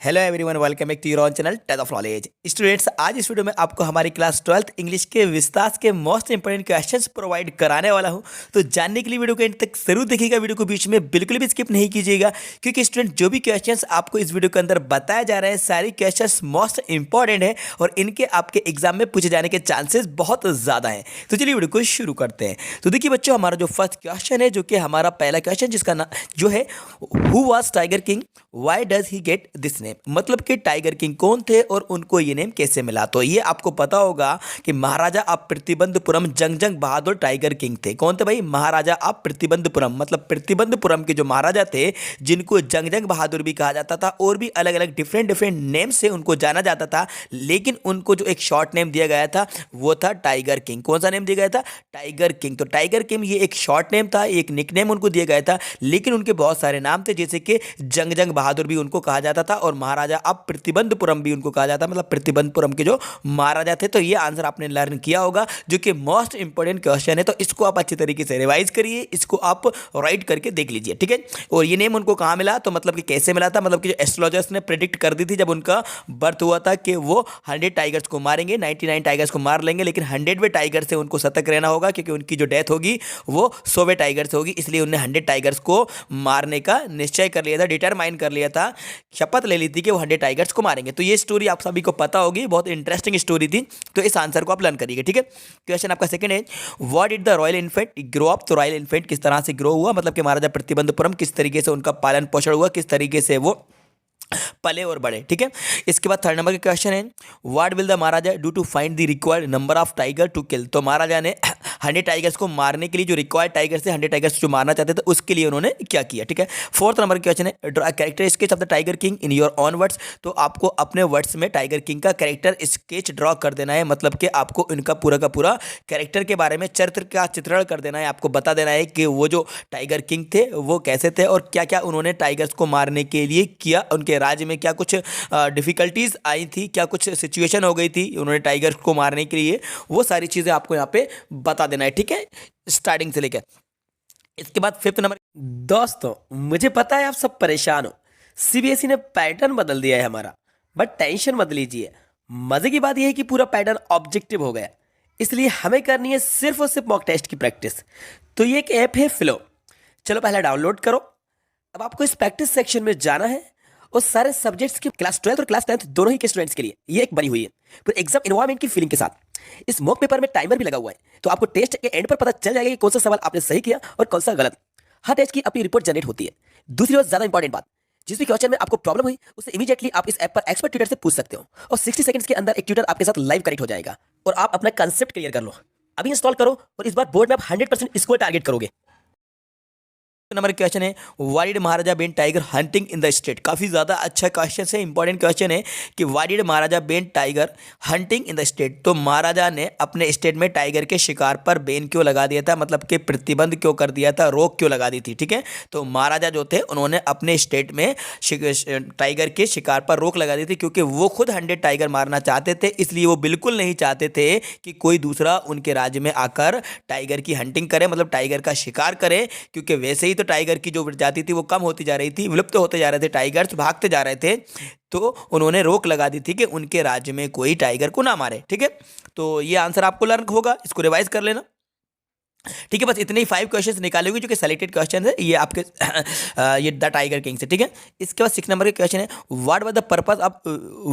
Hello everyone, welcome back to your own channel test of knowledge. Students, आज इस video में आपको हमारी क्लास 12th इंग्लिश के विस्तार के मोस्ट इंपोर्टेंट क्वेश्चंस प्रोवाइड कराने वाला हूं। तो जानने के लिए वीडियो को एंड तक जरूर देखिएगा, वीडियो को बीच में बिल्कुल भी स्किप नहीं कीजिएगा, क्योंकि स्टूडेंट जो भी क्वेश्चंस आपको इस वीडियो के अंदर बताए जा रहे हैं सारे क्वेश्चंस मोस्ट इंपॉर्टेंट है और इनके आपके एग्जाम में पूछे जाने के चांसेस बहुत ज़्यादा हैं। तो चलिए वीडियो को शुरू करते हैं। तो देखिए बच्चों, हमारा जो फर्स्ट क्वेश्चन है, जो कि हमारा पहला क्वेश्चन जिसका नाम जो है, who was tiger king, why does he get this name, मतलब कि टाइगर किंग कौन थे और उनको ये नेम कैसे मिला। तो ये आपको पता होगा कि महाराजा आप प्रतिबंधपुरम जंग बहादुर टाइगर किंग थे। कौन थे भाई? महाराजा आप प्रतिबंधपुरम, मतलब प्रतिबंधपुरम के जो महाराजा थे, जिनको जंग बहादुर भी कहा जाता था और भी अलग अलग डिफरेंट नेम से उनको जाना जाता था, लेकिन उनको जो एक शॉर्ट नेम दिया गया था वो था टाइगर किंग। कौन सा नेम दिया गया था? Tiger king. तो टाइगर किंग ये एक शॉर्ट नेम था, एक निकनेम उनको दिया गया था, लेकिन उनके बहुत सारे नाम थे, जैसे कि जंग बहादुर भी उनको कहा जाता था और महाराजा अब प्रतिबंधपुरम भी उनको कहा जाता, मतलब प्रतिबंधपुरम के जो महाराजा थे। तो ये आंसर आपने लर्न किया होगा, जो कि मोस्ट इंपोर्टेंट क्वेश्चन है। तो इसको आप अच्छी तरीके से रिवाइज करिए, इसको आप राइट करके देख लीजिए, ठीक है। और ये नेम उनको कहाँ मिला, तो मतलब कि कैसे मिला था, मतलब कि जो एस्ट्रोलॉजर्स ने प्रेडिक्ट कर दी थी जब उनका बर्थ हुआ था कि वो 100 टाइगर्स को मारेंगे, 99 टाइगर्स को मार लेंगे, लेकिन 100वें टाइगर से उनको सतर्क रहना होगा, क्योंकि उनकी जो डेथ होगी वो 100वें टाइगर से होगी। इसलिए उन्हें 100 टाइगर्स को मारने का निश्चय कर लिया था, डिटरमाइन कर लिया था, शपथ ले ली थी कि वो 100 टाइगर्स को मारेंगे। तो ये स्टोरी आप सभी को पता होगी, बहुत इंटरेस्टिंग स्टोरी थी। तो इस आंसर को आप लर्न करिएगा, ठीक है। क्वेश्चन आपका सेकंड है, what did the royal infant grow up. तो रॉयल इन्फेंट किस तरह से ग्रो हुआ, मतलब कि महाराजा प्रतिबंधपुरम किस तरीके से उनका पालन पोषण हुआ, किस तरीके से वो पले और बड़े, ठीक है। इसके बाद थर्ड नंबर का क्वेश्चन है, what will the maharaja do to find the required number of tiger to किल। तो महाराजा ने 100 टाइगर्स को मारने के लिए जो रिक्वायर्ड टाइगर्स थे, 100 टाइगर्स जो मारना चाहते थे, उसके लिए उन्होंने क्या किया, ठीक है। फोर्थ नंबर का क्वेश्चन है, draw character sketch of the tiger king in your own words. तो आपको अपने वर्ड्स में टाइगर किंग का कैरेक्टर स्केच ड्रॉ कर देना है, मतलब कि आपको इनका पूरा का पूरा कैरेक्टर के बारे में, चरित्र का चित्रण कर देना है, आपको बता देना है कि वो जो टाइगर किंग थे वो कैसे थे और क्या क्या उन्होंने टाइगर्स को मारने के लिए किया, उनके राज्य में क्या कुछ डिफिकल्टीज आई थी, क्या कुछ सिचुएशन हो गई थी उन्होंने टाइगर्स को मारने के लिए, वो सारी चीजें आपको यहाँ पे बता देना है, ठीक है, स्टार्टिंग से लेकर। इसके बाद फिफ्थ नंबर, दोस्तों मुझे पता है आप सब परेशान हो, सीबीएसई ने पैटर्न बदल दिया है हमारा, बट टेंशन मत लीजिए। मजे की बात यह है कि पूरा पैटर्न ऑब्जेक्टिव हो गया, इसलिए हमें करनी है सिर्फ और सिर्फ मॉक टेस्ट की प्रैक्टिस। तो ये एक ऐप है फ्लो, चलो पहले डाउनलोड करो। अब आपको इस प्रैक्टिस सेक्शन में जाना है और सारे सब्जेक्ट्स की क्लास 12 और क्लास 10 दोनों ही के स्टूडेंट्स के लिए ये एक बनी हुई है, पूरे एग्जाम एनवायरमेंट की फीलिंग के साथ। इस मॉक पेपर में टाइमर भी लगा हुआ है, तो आपको टेस्ट के एंड पर पता चल जाएगा कि कौन सा सवाल आपने सही किया और कौन सा गलत। हर टेस्ट की अपनी रिपोर्ट जनरेट होती है। दूसरी और ज्यादा इंपॉर्टेंट बात, जिस भी क्वेश्चन में आपको प्रॉब्लम हुई उससे इमीडिएटली आप इस ऐप पर एक्सपर्ट ट्यूटर से पूछ सकते हो और 60 सेकंड्स के अंदर एक ट्यूटर आपके साथ लाइव कनेक्ट हो जाएगा और आप अपना कंसेप्ट क्लियर कर लो। अभी इंस्टॉल करो और इस बार बोर्ड में आप 100% स्कोर टारगेट करोगे। नंबर क्वेश्चन है, why did Maharaja Ben tiger hunting in the state. काफी ज्यादा अच्छा क्वेश्चन है, इंपॉर्टेंट क्वेश्चन है कि why did Maharaja Ben tiger hunting in the state. तो महाराजा ने अपने स्टेट में टाइगर के शिकार पर बेन क्यों लगा दिया था, मतलब कि प्रतिबंध क्यों कर दिया था, रोक क्यों लगा दी थी, ठीक है। तो महाराजा जो थे उन्होंने अपने स्टेट में टाइगर के शिकार पर रोक लगा दी थी, क्योंकि वो खुद 100 टाइगर मारना चाहते थे, इसलिए वो बिल्कुल नहीं चाहते थे कि कोई दूसरा उनके राज्य में आकर टाइगर की हंटिंग करे, मतलब टाइगर का शिकार करे, क्योंकि वैसे ही तो टाइगर की जो प्रजाति थी वो कम होती जा रही थी, विलुप्त होते जा रहे थे, टाइगर्स भागते जा रहे थे। तो उन्होंने रोक लगा दी थी कि उनके राज्य में कोई टाइगर को ना मारे, ठीक है। तो ये आंसर आपको लर्न होगा, इसको रिवाइज कर लेना, ठीक है। बस इतने ही 5 क्वेश्चंस निकालोगे जो कि सेलेक्टेड क्वेश्चन है, ये आपके ये द टाइगर किंग से, ठीक है। इसके बाद 6 नंबर का क्वेश्चन है, what was the purpose of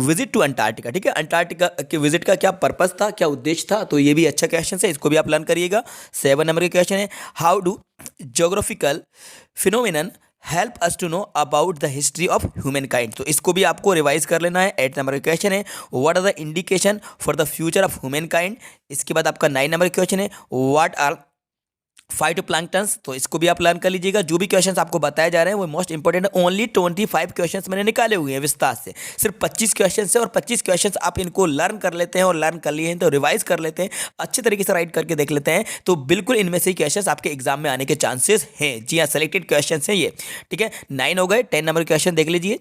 visit to Antarctica, ठीक है। अंटार्कटिका के विजिट का क्या पर्पस था, क्या उद्देश्य था, तो ये भी अच्छा क्वेश्चन है, इसको भी आप लर्न करिएगा। 7 नंबर का क्वेश्चन है, how do geographical phenomenon help us to know about the history of human kind. तो इसको भी आपको रिवाइज कर लेना है। 8 नंबर का क्वेश्चन है, what are the indication for the future of human kind. इसके बाद आपका 9 नंबर का क्वेश्चन है, व्हाट आर फाइटोप्लैंक्टन्स। तो इसको भी आप लर्न कर लीजिएगा। जो भी क्वेश्चंस आपको बताए जा रहे हैं वो मोस्ट इंपॉर्टेंट है। ओनली 25 क्वेश्चंस मैंने निकाले हुए हैं विस्तार से, सिर्फ 25 क्वेश्चंस है और 25 क्वेश्चंस आप इनको लर्न कर लेते हैं और लर्न कर लिए हैं तो रिवाइज कर लेते हैं, अच्छे तरीके से राइट करके देख लेते हैं, तो बिल्कुल इनमें से ही क्वेश्चंस आपके एग्जाम में आने के चांसेस हैं। जी हाँ, सेलेक्टेड क्वेश्चन हैं ये, ठीक है। 9 हो गए। 10 नंबर क्वेश्चन देख लीजिए,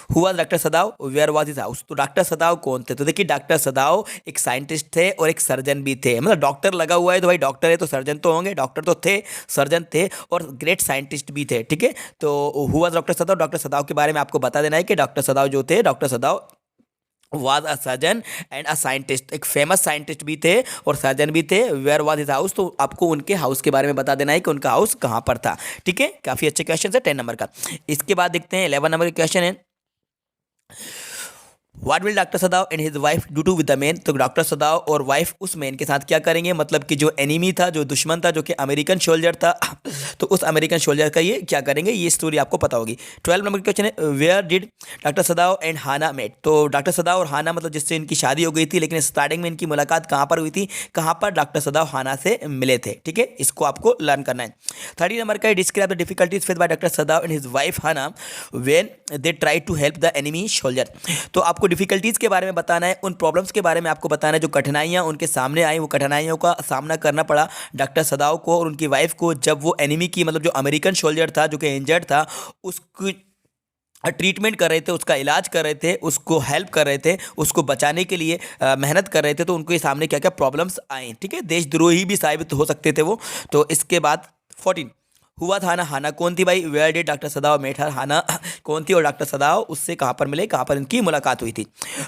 who was doctor Sadao, where was his house. तो डॉक्टर सदाव कौन थे? तो देखिए डॉक्टर सदाव एक साइंटिस्ट थे और एक सर्जन भी थे। मतलब डॉक्टर लगा हुआ है तो भाई डॉक्टर है तो सर्जन तो होंगे, डॉक्टर तो थे, सर्जन थे और ग्रेट साइंटिस्ट भी थे। ठीक है, तो हु वाज डॉक्टर सदाव, डॉक्टर सदाव के बारे में आपको बता देना है कि डॉक्टर सदाव जो थे, doctor सदाव was a surgeon and a scientist, एक फेमस साइंटिस्ट भी थे और सर्जन भी थे। वेयर वाज हिज हाउस, तो आपको उनके हाउस के बारे में बता देना है कि उनका हाउस कहाँ पर था। ठीक है, काफ़ी अच्छे क्वेश्चन है 10 नंबर का। इसके बाद देखते हैं 11 नंबर का क्वेश्चन है, what will doctor Sadao and his wife do to with the man. तो डॉक्टर सदाव और वाइफ उस मैन के साथ क्या करेंगे, मतलब कि जो एनिमी था, जो दुश्मन था, जो कि अमेरिकन सोल्जर था, तो उस अमेरिकन सोल्जर का ये क्या करेंगे, ये स्टोरी आपको पता होगी। 12 नंबर का क्वेश्चन है, where did doctor Sadao and Hana met. तो डॉक्टर सदाव और हाना मतलब जिससे इनकी शादी हो गई थी, लेकिन स्टार्टिंग में इनकी मुलाकात कहाँ पर हुई थी, कहाँ पर डॉक्टर सदाव हाना से मिले थे। ठीक है, इसको आपको लर्न करना है। 30 नंबर का, describe the difficulties face by doctor Sadao and his wife Hana when they try to help the enemy soldier. तो आपको डिफिकल्टीज के बारे में बताना है, उन प्रॉब्लम्स के बारे में आपको बताना है, जो कठिनाइयाँ उनके सामने आई, वो कठिनाइयों का सामना करना पड़ा डॉक्टर सदाव को और उनकी वाइफ को, जब वो एनिमी की मतलब जो अमेरिकन सोल्जर था, जो कि इंजर्ड था, उसकी ट्रीटमेंट कर रहे थे, उसका इलाज कर रहे थे, उसको हेल्प कर रहे थे, उसको बचाने के लिए मेहनत कर रहे थे। तो उनके सामने क्या क्या प्रॉब्लम्स आई। ठीक है, देशद्रोही भी साबित हो सकते थे वो। तो इसके बाद 14 हुआ था ना, हाना कौन थी भाई, where did doctor Sadao met her, Hana कौन थी और डॉक्टर सदाव उससे कहाँ पर मिले, कहाँ पर इनकी मुलाकात हुई थी।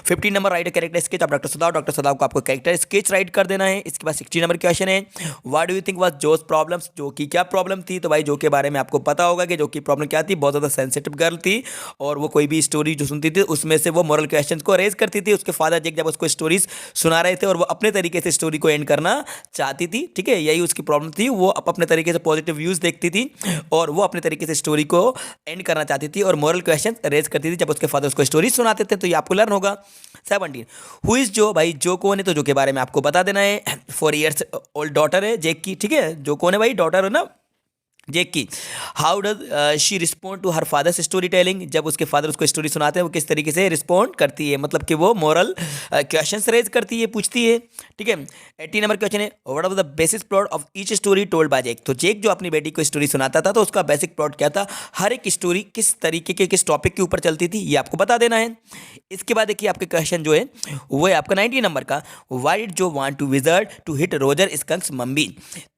15 number, right character sketch of doctor सदाव। Doctor सदाव को आपको कैरेक्टर स्केच राइट कर देना है। इसके बाद 16 नंबर क्वेश्चन है, what do you think was Jo's problems. जो की क्या प्रॉब्लम थी, तो भाई जो के बारे में आपको पता होगा कि जो की प्रॉब्लम क्या थी, बहुत ज़्यादा सेंसिटिव गर्ल थी और वो कोई भी स्टोरी जो सुनती थी उसमें से वो मॉरल क्वेश्चन को रेज करती थी। उसके फादर जेक जब उसको स्टोरीज सुना रहे थे और वो अपने तरीके से स्टोरी को एंड करना चाहती थी। ठीक है, यही उसकी प्रॉब्लम थी, वो अपने तरीके से पॉजिटिव व्यूज देखती थी और वो अपने तरीके से स्टोरी को एंड करना चाहती थी और मोरल क्वेश्चन रेज करती थी जब उसके फादर उसको स्टोरी सुनाते थे। तो ये आपको लर्न होगा। 17 हु इज जो, भाई जो कौन है, तो जो के बारे में आपको बता देना है। 4 years ओल्ड डॉटर है जेक की। ठीक है, जो कौन है भाई, डॉटर है ना जेक की। How does she respond to her father's story telling. जब उसके फादर उसको स्टोरी सुनाते हैं वो किस तरीके से रिस्पॉन्ड करती है, मतलब कि वो मोरल क्वेश्चंस रेज करती है, पूछती है। ठीक है, 18 नंबर क्वेश्चन है, what was the basic plot of each story told by Jake. तो जेक जो अपनी बेटी को स्टोरी सुनाता था तो उसका बेसिक प्लॉट क्या था, हर एक स्टोरी किस तरीके के किस टॉपिक के ऊपर चलती थी, ये आपको बता देना है। इसके बाद देखिए आपके क्वेश्चन जो है वो है आपका 19 नंबर का, why did Jo want to wizard to hit Roger Skunk's mummy.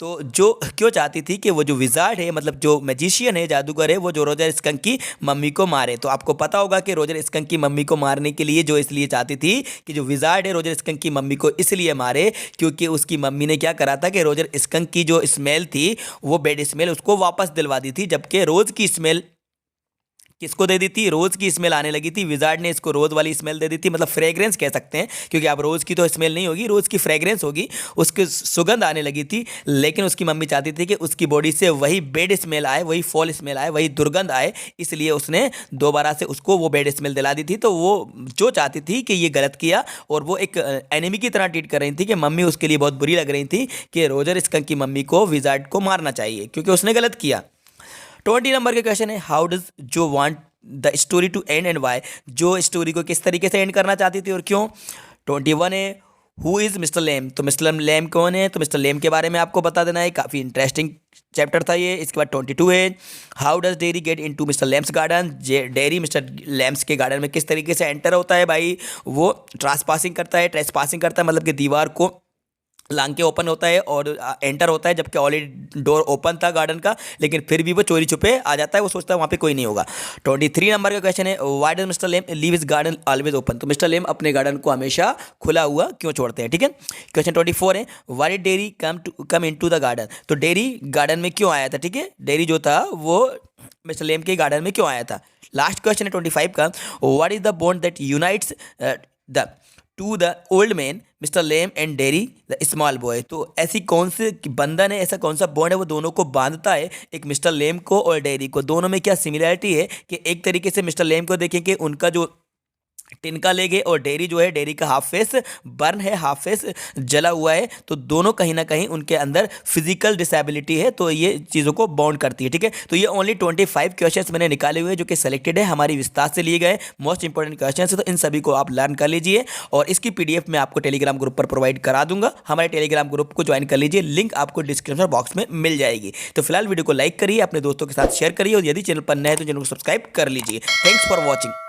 तो जो क्यों चाहती थी कि वो जो विजार्ड है, मतलब जो मैजिशियन है, जादूगर है, वो जो रोजर स्कंक की मम्मी को मारे। तो आपको पता होगा कि रोजर स्कंक की मम्मी को मारने के लिए जो इसलिए चाहती थी कि जो विजार्ड है रोजर स्कंक की मम्मी को इसलिए मारे क्योंकि उसकी मम्मी ने क्या करा था कि रोजर स्कंक की जो स्मेल थी, वो बैड स्मेल उसको वापस दिलवा दी थी, जबकि रोज की स्मेल किसको दे दी थी, रोज़ की स्मेल आने लगी थी। विजार्ड ने इसको रोज़ वाली स्मेल दे दी थी, मतलब फ्रेग्रेंस कह सकते हैं, क्योंकि आप रोज़ की तो स्मेल नहीं होगी, रोज़ की फ्रेग्रेंस होगी, उसकी सुगंध आने लगी थी। लेकिन उसकी मम्मी चाहती थी कि उसकी बॉडी से वही बैड स्मेल आए, वही फॉल स्मेल आए, वही दुर्गंध आए, इसलिए उसने दोबारा से उसको वो बैड स्मेल दिला दी थी। तो वो जो चाहती थी कि ये गलत किया और वो एक एनिमी की तरह ट्रीट कर रही थी कि मम्मी उसके लिए बहुत बुरी लग रही थी कि रोजर स्कंक की मम्मी को विजार्ड को मारना चाहिए क्योंकि उसने गलत किया। 20 नंबर के क्वेश्चन है, how does Jo want the story to end and why. Jo story को किस तरीके से एंड करना चाहती थी और क्यों। 21 है, हु इज़ मिस्टर लेम। तो मिस्टर लेम कौन है, तो मिस्टर लेम के बारे में आपको बता देना है, काफ़ी इंटरेस्टिंग चैप्टर था ये। इसके बाद 22 है, how does dairy get into mister limbs garden. Dairy mister limbs के गार्डन में किस तरीके से एंटर होता है भाई, वो ट्रेस पासिंग करता है, मतलब कि दीवार को लांग के ओपन होता है और एंटर होता है, जबकि ऑलरेडी डोर ओपन था गार्डन का, लेकिन फिर भी वो चोरी छुपे आ जाता है, वो सोचता है वहाँ पे कोई नहीं होगा। 23 नंबर का क्वेश्चन है, why does mister lame leave his garden always open. तो मिस्टर लेम अपने गार्डन को हमेशा खुला हुआ क्यों छोड़ते हैं। ठीक है, क्वेश्चन 24 है, why did dairy come into the garden. तो डेरी गार्डन में क्यों आया था। ठीक है, डेरी जो था वो मिस्टर लेम के गार्डन में क्यों आया था। लास्ट क्वेश्चन है 25 का, what is the bond that unites the two the old man mister lame and dairy the small boy. तो ऐसी कौन सी बंधन है, ऐसा कौन सा बॉन्ड है वो दोनों को बांधता है, एक मिस्टर लेम को और डेरी को। दोनों में क्या सिमिलरिटी है कि एक तरीके से मिस्टर लेम को देखें कि उनका जो टिनका लेगे और डेरी जो है, डेरी का हाफ फेस बर्न है, हाफ फेस जला हुआ है, तो दोनों कहीं ना कहीं उनके अंदर फिजिकल डिसेबिलिटी है, तो ये चीज़ों को बाउंड करती है। ठीक है, तो ये ओनली 25 क्वेश्चंस मैंने निकाले हुए जो कि सेलेक्टेड है, हमारी विस्तार से लिए गए मोस्ट इंपॉर्टेंट क्वेश्चंस है, तो इन सभी को आप लर्न कर लीजिए और इसकी PDF मैं आपको टेलीग्राम ग्रुप पर प्रोवाइड करा दूंगा। हमारे टेलीग्राम ग्रुप को ज्वाइन कर लीजिए, लिंक आपको डिस्क्रिप्शन बॉक्स में मिल जाएगी। तो फिलहाल वीडियो को लाइक करिए, अपने दोस्तों के साथ शेयर करिए और यदि चैनल पर नए हैं तो चैनल को सब्सक्राइब कर लीजिए। Thanks for watching.